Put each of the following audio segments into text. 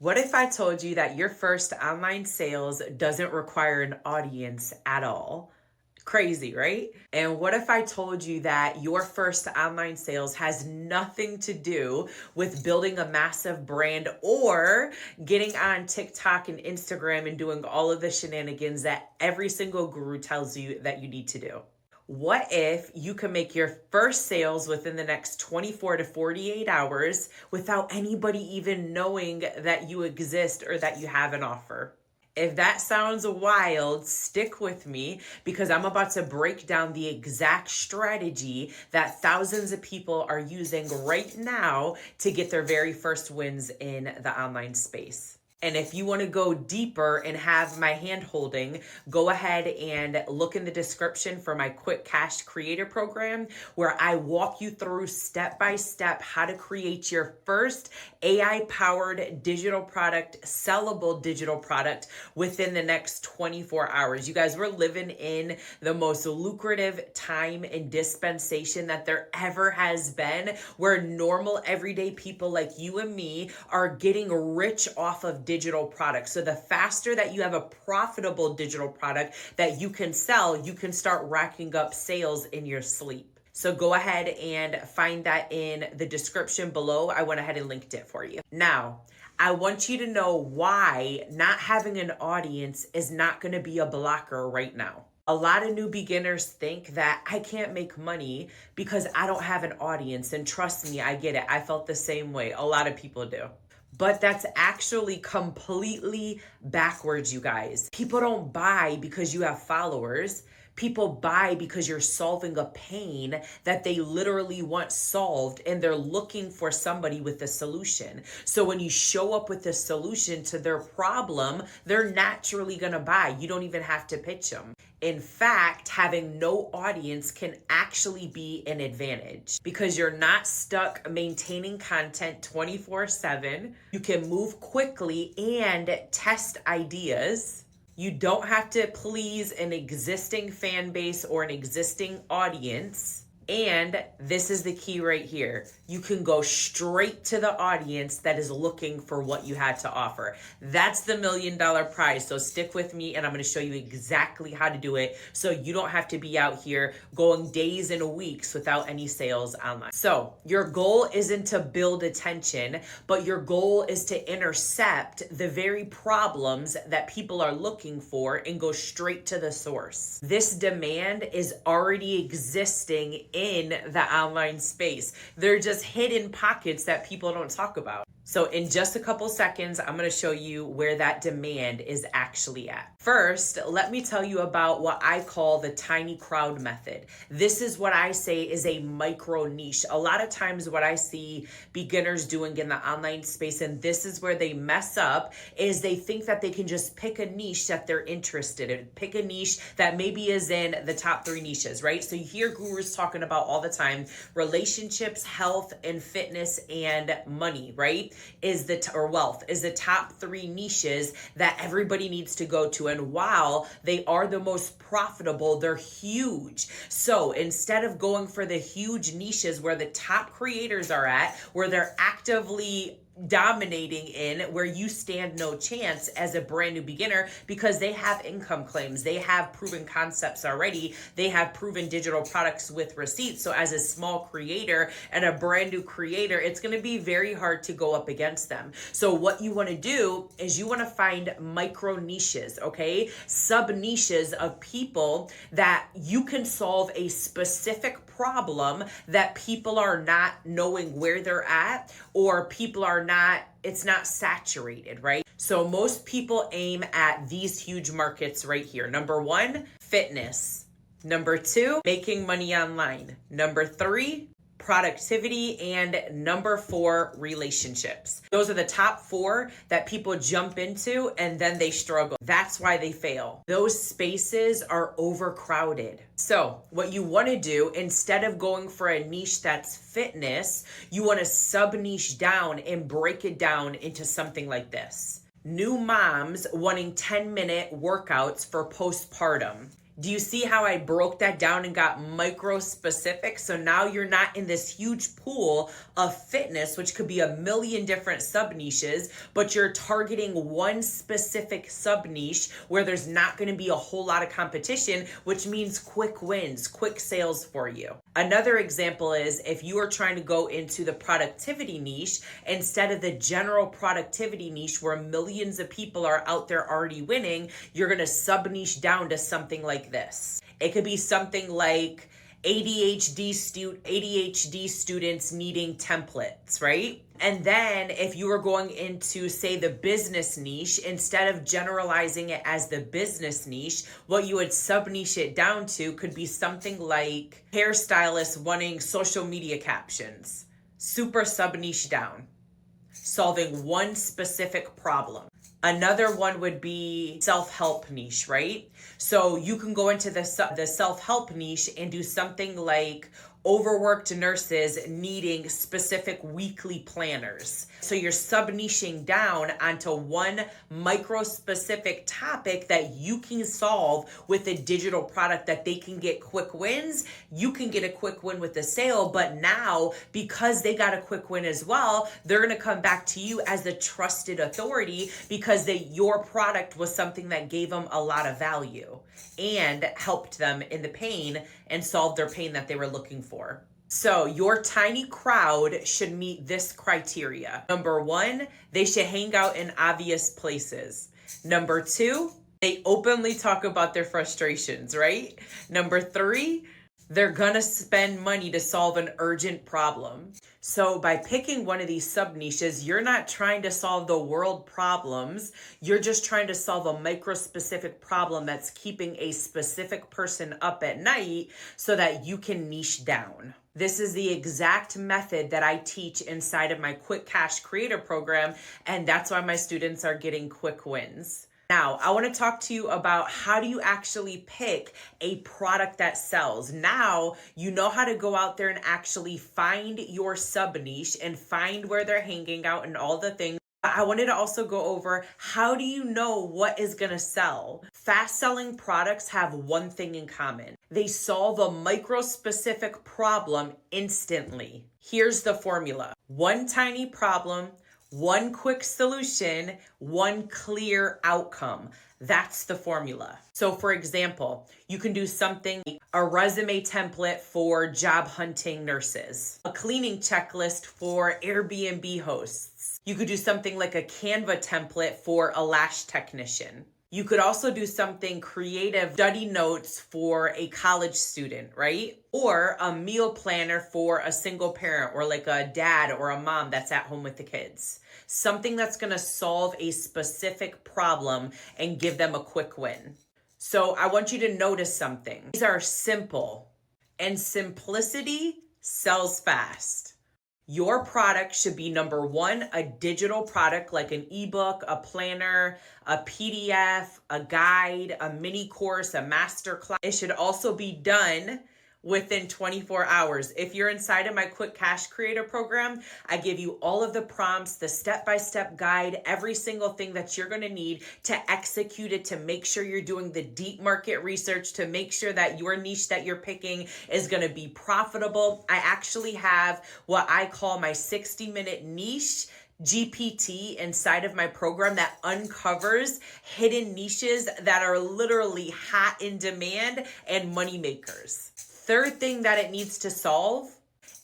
What if I told you that your first online sales doesn't require an audience at all? Crazy, right? And what if I told you that your first online sales has nothing to do with building a massive brand or getting on TikTok and Instagram and doing all of the shenanigans that every single guru tells you that you need to do? What if you can make your first sales within the next 24 to 48 hours without anybody even knowing that you exist or that you have an offer? If that sounds wild, stick with me because I'm about to break down the exact strategy that thousands of people are using right now to get their very first wins in the online space. And if you want to go deeper and have my hand holding, go ahead and look in the description for my quick cash creator program, where I walk you through step by step how to create your first AI powered digital product, sellable digital product within the next 24 hours. You guys, we're living in the most lucrative time and dispensation that there ever has been, where normal everyday people like you and me are getting rich off of digital products. So the faster that you have a profitable digital product that you can sell, you can start racking up sales in your sleep. So go ahead and find that in the description below. I went ahead and linked it for you. Now, I want you to know why not having an audience is not going to be a blocker right now. A lot of new beginners think that I can't make money because I don't have an audience. And trust me, I get it. I felt the same way. A lot of people do. But that's actually completely backwards, you guys. People don't buy because you have followers. People buy because you're solving a pain that they literally want solved, and they're looking for somebody with a solution. So when you show up with a solution to their problem, they're naturally gonna buy. You don't even have to pitch them. In fact, having no audience can actually be an advantage because you're not stuck maintaining content 24/7. You can move quickly and test ideas. You don't have to please an existing fan base or an existing audience. And this is the key right here. You can go straight to the audience that is looking for what you had to offer. That's the $1 million prize. So stick with me and I'm going to show you exactly how to do it so you don't have to be out here going days and weeks without any sales online. So your goal isn't to build attention, but your goal is to intercept the very problems that people are looking for and go straight to the source. This demand is already existing in the online space. They're just hidden pockets that people don't talk about. So in just a couple seconds, I'm going to show you where that demand is actually at. First, let me tell you about what I call the tiny crowd method. This is what I say is a micro niche. A lot of times what I see beginners doing in the online space, and this is where they mess up, is they think that they can just pick a niche that they're interested in. Pick a niche that maybe is in the top 3 niches, right? So you hear gurus talking about all the time, relationships, health, and fitness, and money, right? Or wealth is the top 3 niches that everybody needs to go to. And while they are the most profitable, they're huge. So instead of going for the huge niches where the top creators are at, where they're actively dominating in, where you stand no chance as a brand new beginner because they have income claims, they have proven concepts already, they have proven digital products with receipts. So as a small creator and a brand new creator, it's going to be very hard to go up against them. So what you want to do is you want to find micro niches, okay? Sub niches of people that you can solve a specific problem that people are not knowing where they're at, or people are not, it's not saturated, right? So most people aim at these huge markets right here. Number 1, fitness. Number 2, making money online. Number 3, productivity. And number 4, relationships. Those are the top 4 that people jump into and then they struggle. That's why they fail. Those spaces are overcrowded. So what you want to do, instead of going for a niche that's fitness, you want to sub niche down and break it down into something like this. New moms wanting 10-minute workouts for postpartum. Do you see how I broke that down and got micro specific? So now you're not in this huge pool of fitness, which could be a million different sub niches, but you're targeting one specific sub niche where there's not going to be a whole lot of competition, which means quick wins, quick sales for you. Another example is if you are trying to go into the productivity niche instead of the general productivity niche where millions of people are out there already winning, you're going to sub niche down to something like this. It could be something like ADHD students needing templates, right? And then if you were going into, say, the business niche, instead of generalizing it as the business niche, what you would sub-niche it down to could be something like hairstylists wanting social media captions. Super sub-niche down, solving one specific problem. Another one would be self-help niche, right? So you can go into the self-help niche and do something like overworked nurses needing specific weekly planners. So you're sub-niching down onto one micro-specific topic that you can solve with a digital product that they can get quick wins. You can get a quick win with the sale, but now because they got a quick win as well, they're gonna come back to you as the trusted authority because your product was something that gave them a lot of value and helped them in the pain and solved their pain that they were looking for. So your tiny crowd should meet this criteria. Number one, they should hang out in obvious places. Number two, they openly talk about their frustrations, right? Number three, they're gonna spend money to solve an urgent problem. So by picking one of these sub niches, you're not trying to solve the world problems. You're just trying to solve a micro specific problem that's keeping a specific person up at night so that you can niche down. This is the exact method that I teach inside of my Quick Cash Creator program, and that's why my students are getting quick wins. Now, I want to talk to you about how do you actually pick a product that sells. Now, you know how to go out there and actually find your sub niche and find where they're hanging out and all the things. I wanted to also go over how do you know what is going to sell? Fast selling products have one thing in common. They solve a micro specific problem instantly. Here's the formula. One tiny problem, one quick solution, one clear outcome. That's the formula. So for example, you can do something, a resume template for job hunting nurses, a cleaning checklist for Airbnb hosts. You could do something like a Canva template for a lash technician. You could also do something creative, study notes for a college student, right? Or a meal planner for a single parent or like a dad or a mom that's at home with the kids. Something that's gonna solve a specific problem and give them a quick win. So I want you to notice something. These are simple, and simplicity sells fast. Your product should be number one, a digital product like an ebook, a planner, a PDF, a guide, a mini course, a master class. It should also be done within 24 hours. If you're inside of my Quick Cash Creator program, I give you all of the prompts, the step-by-step guide, every single thing that you're gonna need to execute it, to make sure you're doing the deep market research, to make sure that your niche that you're picking is gonna be profitable. I actually have what I call my 60-minute niche GPT inside of my program that uncovers hidden niches that are literally hot in demand and money makers. Third thing that it needs to solve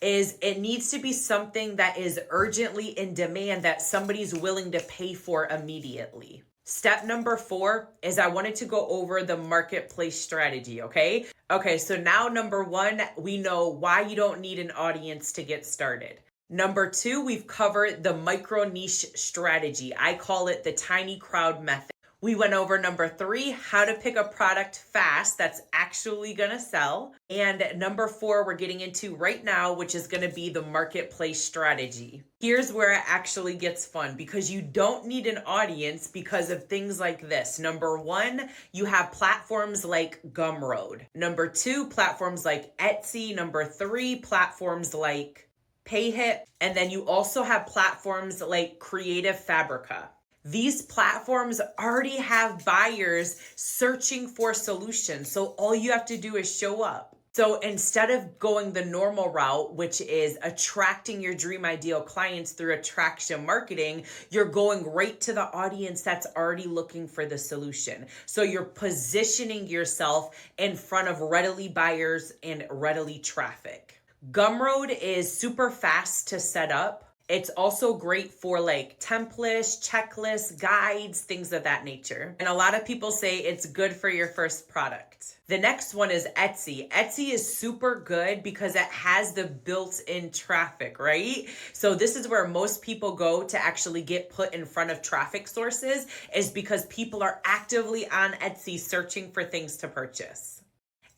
is it needs to be something that is urgently in demand that somebody's willing to pay for immediately. Step number 4 is I wanted to go over the marketplace strategy, okay? Okay, so now number 1, we know why you don't need an audience to get started. Number 2, we've covered the micro niche strategy. I call it the tiny crowd method. We went over number 3, how to pick a product fast that's actually gonna sell. And number 4, we're getting into right now, which is gonna be the marketplace strategy. Here's where it actually gets fun because you don't need an audience because of things like this. Number 1, you have platforms like Gumroad. Number 2, platforms like Etsy. Number 3, platforms like PayHip. And then you also have platforms like Creative Fabrica. These platforms already have buyers searching for solutions. So all you have to do is show up. So instead of going the normal route, which is attracting your dream ideal clients through attraction marketing, you're going right to the audience that's already looking for the solution. So you're positioning yourself in front of readily buyers and readily traffic. Gumroad is super fast to set up. It's also great for like templates, checklists, guides, things of that nature. And a lot of people say it's good for your first product. The next one is Etsy. Etsy is super good because it has the built-in traffic, right? So this is where most people go to actually get put in front of traffic sources, is because people are actively on Etsy searching for things to purchase.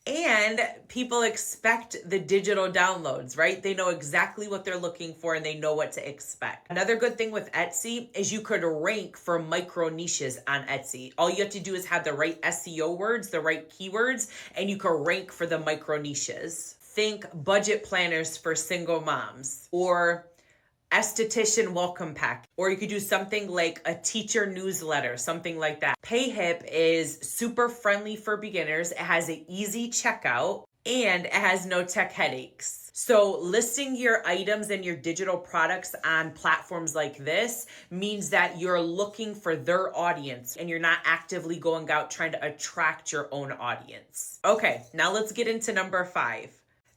And people expect the digital downloads, right? They know exactly what they're looking for and they know what to expect. Another good thing with Etsy is you could rank for micro niches on Etsy. All you have to do is have the right SEO words, the right keywords, and you can rank for the micro niches. Think budget planners for single moms, or esthetician welcome pack, or you could do something like a teacher newsletter, something like that. PayHip is super friendly for beginners. It has an easy checkout and it has no tech headaches. So listing your items and your digital products on platforms like this means that you're looking for their audience and you're not actively going out trying to attract your own audience. Okay, now let's get into number 5.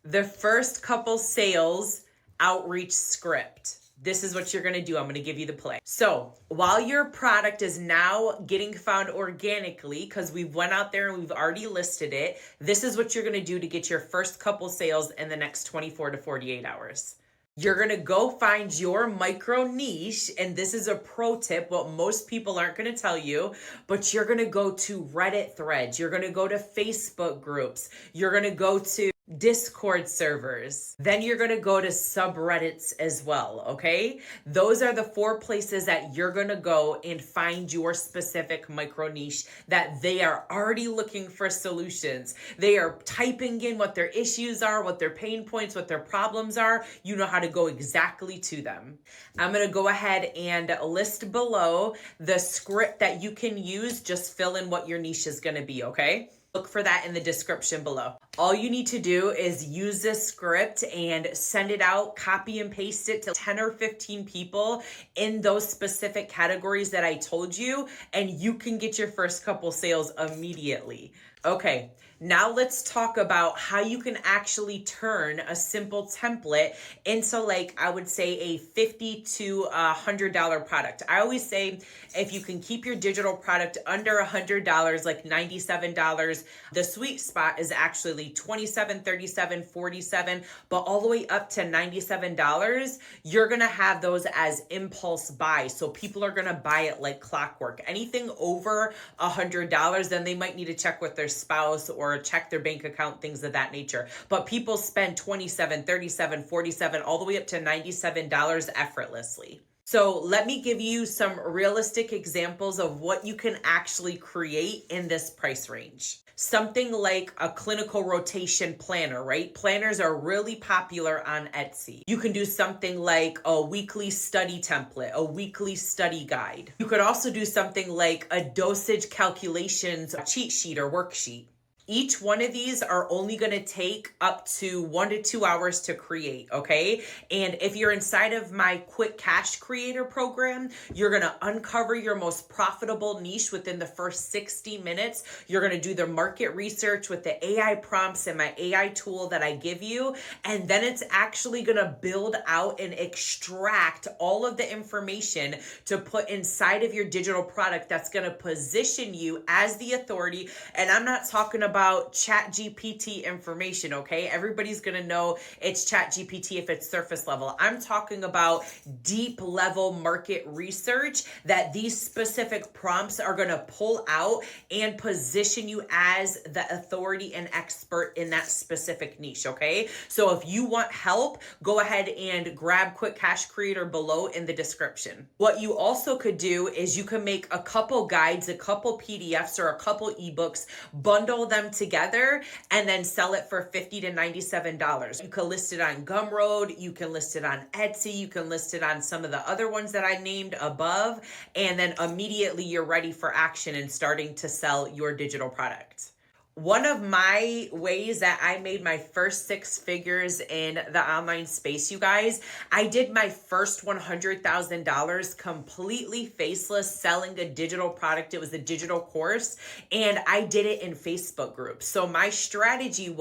The first couple sales outreach script. This is what you're going to do. I'm going to give you the play. So while your product is now getting found organically, because we've went out there and we've already listed it, this is what you're going to do to get your first couple sales in the next 24 to 48 hours. You're going to go find your micro niche. And this is a pro tip, what most people aren't going to tell you, but you're going to go to Reddit threads. You're going to go to Facebook groups. You're going to go to Discord servers. Then you're going to go to subreddits as well, okay? Those are the 4 places that you're going to go and find your specific micro niche that they are already looking for solutions. They are typing in what their issues are, what their pain points, what their problems are. You know how to go exactly to them. I'm going to go ahead and list below the script that you can use. Just fill in what your niche is going to be, okay? Look for that in the description below. All you need to do is use this script and send it out, copy and paste it to 10 or 15 people in those specific categories that I told you, and you can get your first couple sales immediately. Okay, now let's talk about how you can actually turn a simple template into, like, I would say a $50 to $100 product. I always say if you can keep your digital product under $100, like $97, the sweet spot is actually $27, $37, $47, but all the way up to $97, you're gonna have those as impulse buys. So people are gonna buy it like clockwork. Anything over $100, then they might need to check with their spouse or check their bank account, things of that nature. But people spend $27, $37, $47, all the way up to $97 effortlessly. So let me give you some realistic examples of what you can actually create in this price range. Something like a clinical rotation planner, right? Planners are really popular on Etsy. You can do something like a weekly study template, a weekly study guide. You could also do something like a dosage calculations cheat sheet or worksheet. Each one of these are only going to take up to 1 to 2 hours to create, okay? And if you're inside of my quick cash creator program, you're going to uncover your most profitable niche within the first 60 minutes. You're going to do the market research with the AI prompts and my AI tool that I give you. And then it's actually going to build out and extract all of the information to put inside of your digital product that's going to position you as the authority. And I'm not talking about ChatGPT information, okay? Everybody's gonna know it's ChatGPT if it's surface level. I'm talking about deep level market research that these specific prompts are gonna pull out and position you as the authority and expert in that specific niche, okay? So if you want help, go ahead and grab Quick Cash Creator below in the description. What you also could do is you can make a couple guides, a couple PDFs, or a couple ebooks, bundle them them together and then sell it for $50 to $97. You can list it on Gumroad, you can list it on Etsy, you can list it on some of the other ones that I named above, and then immediately you're ready for action and starting to sell your digital product. One of my ways that I made my first six figures in the online space, you guys, I did my first $100,000 completely faceless selling a digital product. It was a digital course, and I did it in Facebook groups. So my strategy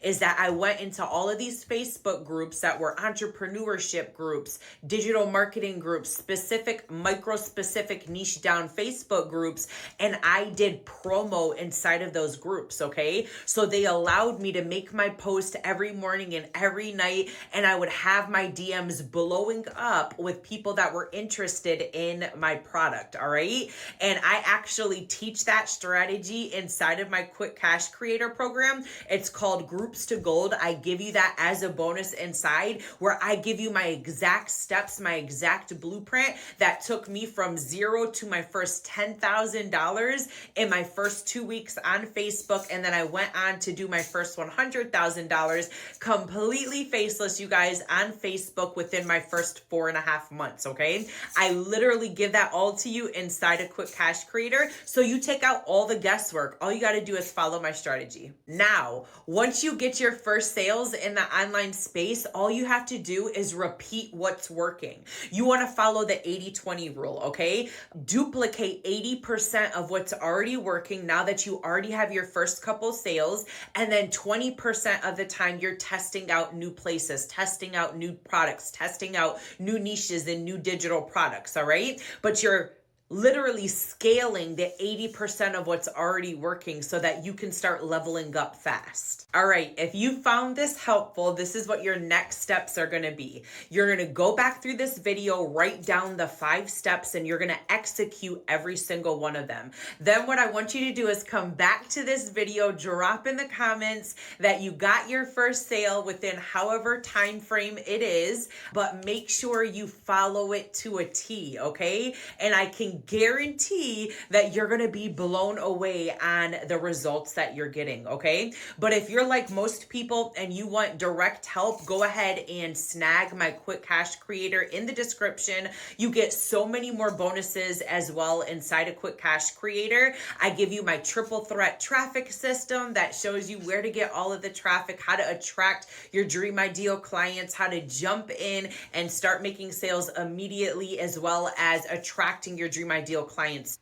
is that I went into all of these Facebook groups that were entrepreneurship groups, digital marketing groups, specific, micro-specific niche down Facebook groups, and I did promo inside of those groups. Okay, so they allowed me to make my post every morning and every night, and I would have my DMs blowing up with people that were interested in my product. All right, and I actually teach that strategy inside of my Quick Cash Creator program. It's called Groups to Gold. I give you that as a bonus inside, where I give you my exact steps, my exact blueprint that took me from zero to my first $10,000 in my first 2 weeks on Facebook. And then I went on to do my first $100,000 completely faceless, you guys, on Facebook within my first 4.5 months. Okay, I literally give that all to you inside a Quick Cash Creator. So you take out all the guesswork. All you got to do is follow my strategy. Now, once you get your first sales in the online space, all you have to do is repeat what's working. You want to follow the 80-20 rule. Okay, duplicate 80% of what's already working now that you already have your first couple sales, and then 20% of the time you're testing out new places, testing out new products, testing out new niches and new digital products. All right, but you're literally scaling the 80% of what's already working so that you can start leveling up fast. All right, if you found this helpful, this is what your next steps are going to be. You're going to go back through this video, write down the 5 steps, and you're going to execute every single one of them. Then what I want you to do is come back to this video, drop in the comments that you got your first sale within however time frame it is, but make sure you follow it to a T, okay? And I can guarantee that you're going to be blown away on the results that you're getting. Okay. But if you're like most people and you want direct help, go ahead and snag my Quick Cash Creator in the description. You get so many more bonuses as well inside a Quick Cash Creator. I give you my triple threat traffic system that shows you where to get all of the traffic, how to attract your dream ideal clients, how to jump in and start making sales immediately, as well as attracting your dream ideal clients.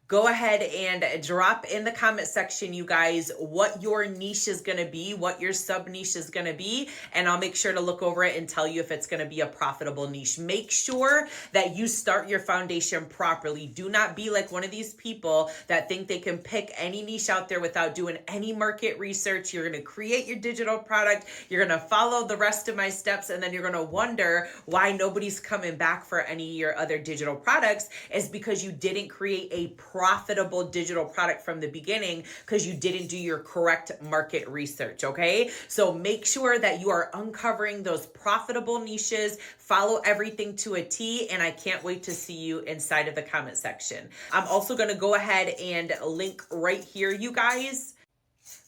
Go ahead and drop in the comment section, you guys, what your niche is going to be, what your sub niche is going to be, and I'll make sure to look over it and tell you if it's going to be a profitable niche. Make sure that you start your foundation properly. Do not be like one of these people that think they can pick any niche out there without doing any market research. You're going to create your digital product, you're going to follow the rest of my steps, and then you're going to wonder why nobody's coming back for any of your other digital products. Is because you didn't create a profitable digital product from the beginning because you didn't do your correct market research. Okay, so make sure that you are uncovering those profitable niches, follow everything to a T, and I can't wait to see you inside of the comment section. I'm also going to go ahead and link right here, you guys,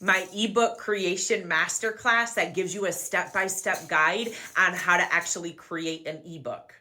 my ebook creation masterclass that gives you a step-by-step guide on how to actually create an ebook.